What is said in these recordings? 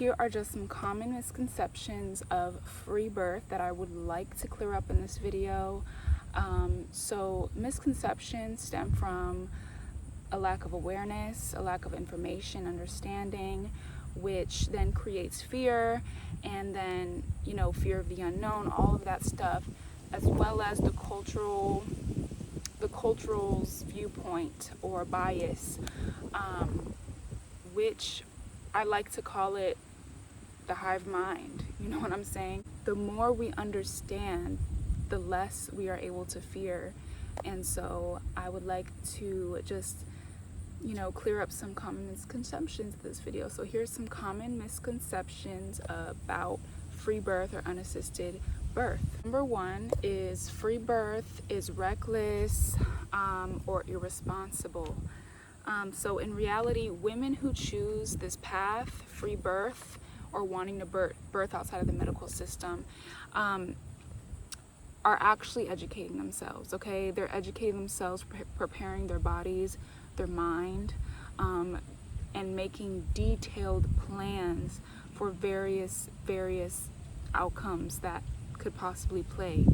Here are just some common misconceptions of free birth that I would like to clear up in this video. So misconceptions stem from a lack of awareness, a lack of information, understanding, which then creates fear, and then, fear of the unknown, all of that stuff, as well as the cultural's viewpoint or bias, which I like to call it the hive mind. You know what I'm saying? The more we understand, the less we are able to fear. And so I would like to just, clear up some common misconceptions in this video. So here's some common misconceptions about free birth or unassisted birth. Number one is free birth is reckless or irresponsible. So in reality, women who choose this path, free birth, or wanting to birth outside of the medical system, are actually educating themselves, okay? They're educating themselves, preparing their bodies, their mind, and making detailed plans for various outcomes that could possibly play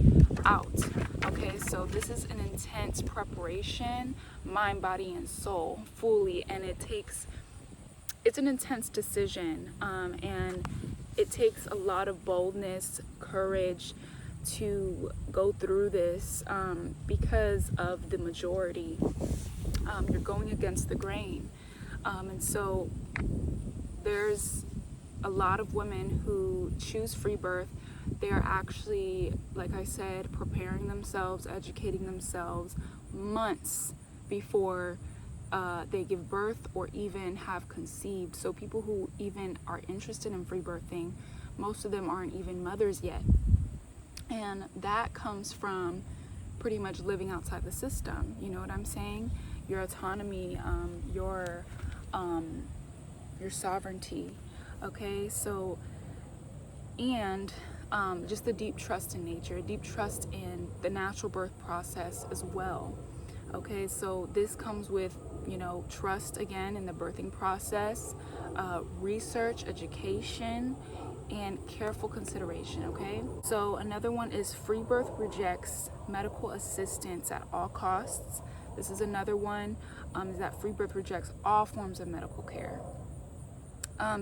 out. Okay, so this is an intense preparation, mind, body, and soul, fully, and it's an intense decision, and it takes a lot of boldness, courage to go through this, because of the majority. You're going against the grain, and so there's a lot of women who choose free birth. They are actually, like I said, preparing themselves, educating themselves months before they give birth or even have conceived. So people who even are interested in free birthing, most of them aren't even mothers yet. And that comes from pretty much living outside the system. You know what I'm saying? Your autonomy, your sovereignty. Okay, so, and just the deep trust in nature, deep trust in the natural birth process as well. Okay, so this comes with, trust again in the birthing process, research, education, and careful consideration. Okay, so another one is free birth rejects medical assistance at all costs. This is another one, is that free birth rejects all forms of medical care.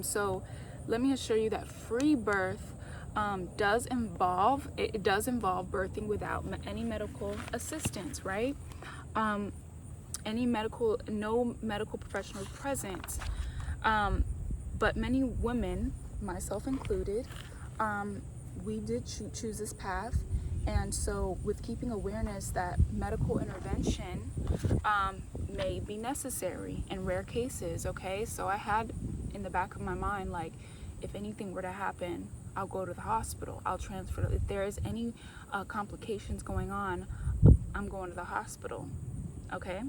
So let me assure you that free birth does involve birthing without any medical assistance, right? No medical professional present. But many women, myself included, we did choose this path. And so with keeping awareness that medical intervention may be necessary in rare cases, okay? So I had in the back of my mind, like, if anything were to happen, I'll go to the hospital. I'll transfer. If there is any complications going on, I'm going to the hospital, okay?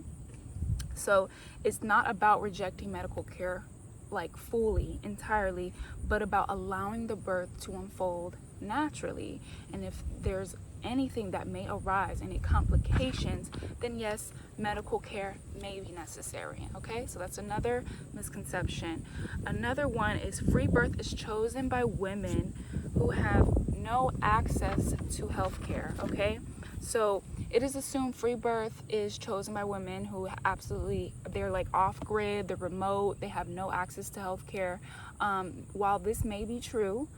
So it's not about rejecting medical care, like fully, entirely, but about allowing the birth to unfold naturally. And if there's anything that may arise, any complications, then yes, medical care may be necessary. Okay, so that's another misconception. Another one is free birth is chosen by women who have no access to health care. Okay, so it is assumed free birth is chosen by women who they're like off grid, they're remote, they have no access to health care. While this may be true,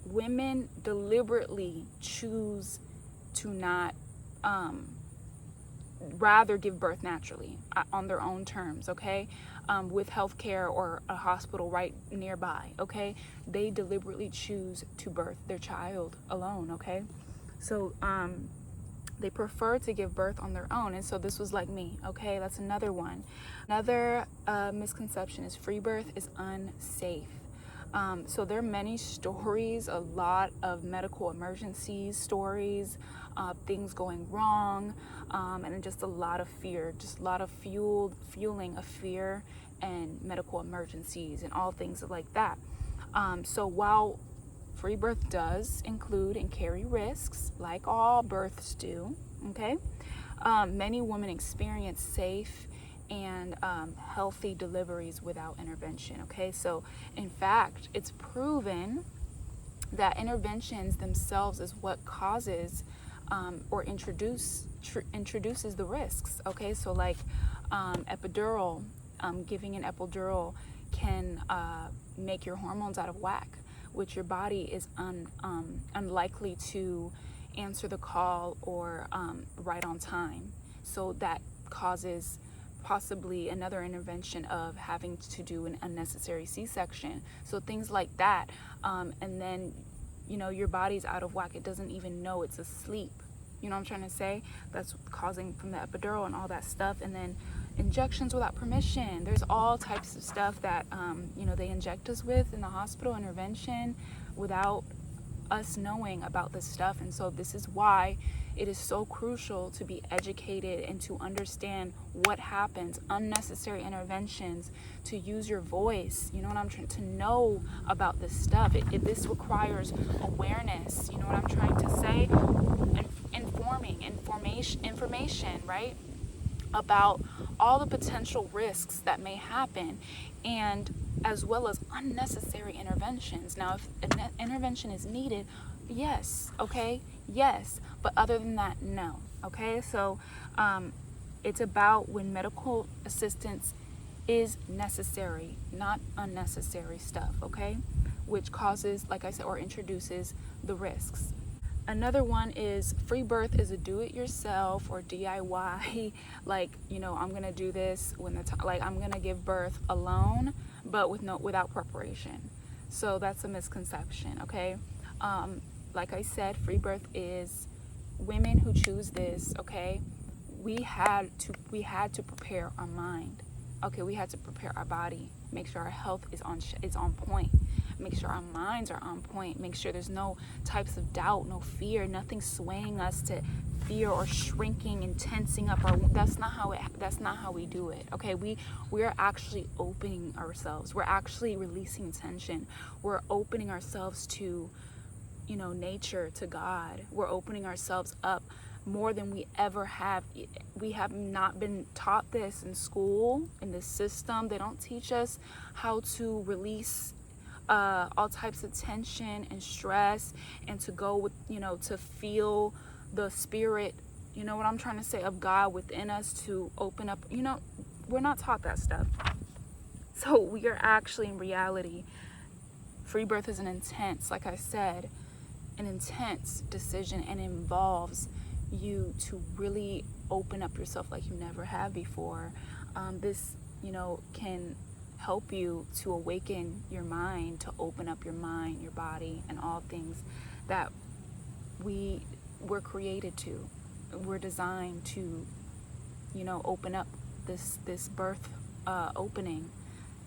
women deliberately choose to not rather give birth naturally on their own terms, okay? With healthcare or a hospital right nearby, okay? They deliberately choose to birth their child alone, okay? So they prefer to give birth on their own, and so this was like me, okay? That's another one. Another misconception is free birth is unsafe. So there are many stories, a lot of medical emergencies stories, things going wrong, and just a lot of fear, just a lot of fueling of fear and medical emergencies and all things like that. So while free birth does include and carry risks, like all births do, okay, many women experience safe and healthy deliveries without intervention. Okay, so in fact, it's proven that interventions themselves is what causes or introduces the risks. Okay, so like epidural, giving an epidural can make your hormones out of whack, which your body is unlikely to answer the call or right on time. So that causes possibly another intervention of having to do an unnecessary C-section. So things like that. And then, you know, your body's out of whack. It doesn't even know it's asleep. You know what I'm trying to say? That's causing from the epidural and all that stuff. And then injections without permission. There's all types of stuff that, you know, they inject us with in the hospital, intervention, without us knowing about this stuff. And so this is why it is so crucial to be educated and to understand what happens, unnecessary interventions, to use your voice, you know what I'm trying to know about this stuff. This requires awareness, you know what I'm trying to say, and information, right, about all the potential risks that may happen, and as well as unnecessary interventions. Now, if an intervention is needed, yes, okay, yes, but other than that, no. Okay, so it's about when medical assistance is necessary, not unnecessary stuff, okay, which causes, like I said, or introduces the risks. Another one is free birth is a do-it-yourself or DIY. Like, you know, I'm gonna do this when like I'm gonna give birth alone, but without preparation. So that's a misconception. Okay, like I said, free birth is women who choose this. Okay, we had to prepare our mind. Okay, we had to prepare our body, make sure our health is on point, make sure our minds are on point, make sure there's no types of doubt, no fear, nothing swaying us to fear or shrinking and tensing up our. That's not how we do it. Okay, we are actually opening ourselves. We're actually releasing tension. We're opening ourselves to, you know, nature, to God. We're opening ourselves up more than we ever have. We have not been taught this in school, in the system. They don't teach us how to release all types of tension and stress, and to go with, you know, to feel the spirit, you know what I'm trying to say, of God within us, to open up. You know, we're not taught that stuff. So we are actually, in reality, free birth is like I said, an intense decision, and involves you to really open up yourself like you never have before. This, you know, can help you to awaken your mind, to open up your mind, your body, and all things that we were created to. We're designed to, you know, open up this birth opening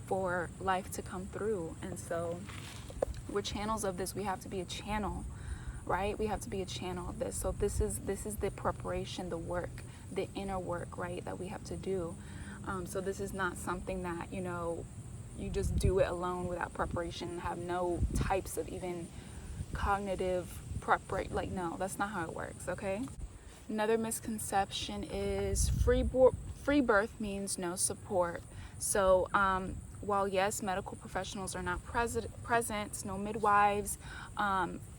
for life to come through. And so we're channels of this. We have to be a channel, right? We have to be a channel of this. So this is the preparation, the work, the inner work, right, that we have to do. So this is not something that, you know, you just do it alone without preparation and have no types of even cognitive preparation. Like, no, that's not how it works, okay? Another misconception is free birth means no support. So while yes, medical professionals are not present, no midwives,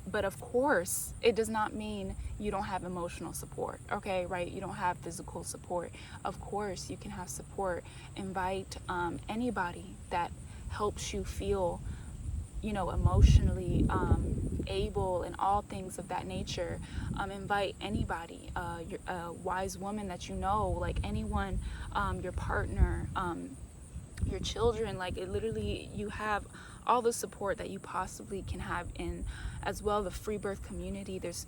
but of course, it does not mean you don't have emotional support, okay, right? You don't have physical support. Of course, you can have support. Invite anybody that helps you feel, you know, emotionally able, and all things of that nature. Invite anybody, a wise woman that you know, like anyone, your partner, your children. Like, it literally, you have all the support that you possibly can have in, as well, the free birth community. There's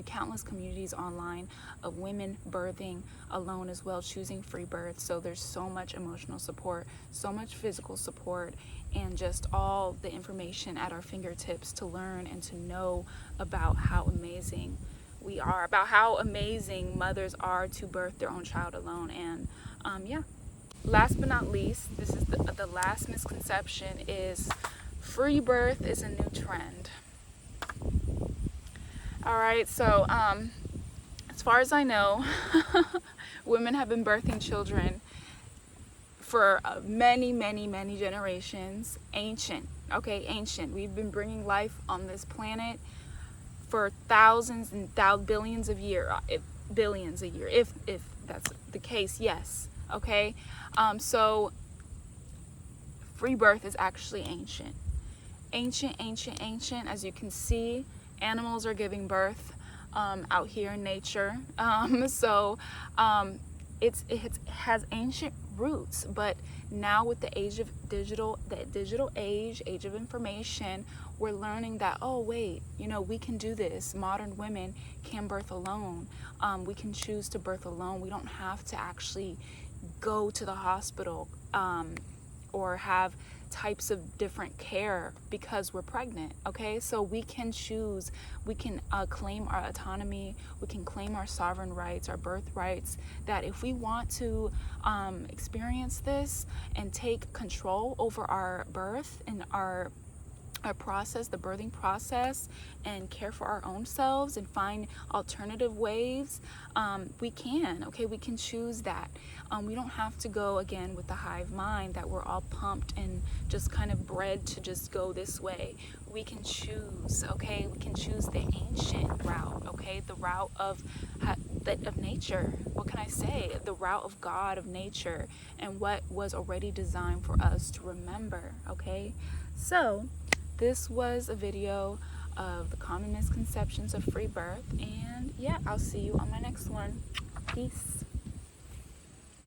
countless communities online of women birthing alone as well, choosing free birth. So there's so much emotional support, so much physical support, and just all the information at our fingertips to learn and to know about how amazing we are, about how amazing mothers are to birth their own child alone. And yeah. Last but not least, this is the last misconception, is free birth is a new trend. All right, so as far as I know, women have been birthing children for many generations. Ancient, okay, ancient. We've been bringing life on this planet for thousands and billions of years, billions a year, if that's the case. Yes, okay. So free birth is actually ancient. As you can see, animals are giving birth out here in nature. It has ancient roots, but now with the age of digital age of information, we're learning that, oh wait, you know, we can do this. Modern women can birth alone. We can choose to birth alone. We don't have to actually go to the hospital or have types of different care because we're pregnant. Okay, so we can choose, we can claim our autonomy, we can claim our sovereign rights, our birth rights, that if we want to experience this and take control over our birth and our process, the birthing process, and care for our own selves and find alternative ways, we can. Okay, we can choose that. We don't have to go again with the hive mind that we're all pumped and just kind of bred to just go this way. We can choose. Okay, we can choose the ancient route. Okay, the route of nature. What can I say? The route of God, of nature, and what was already designed for us to remember. Okay, so this was a video of the common misconceptions of free birth, and yeah, I'll see you on my next one. Peace.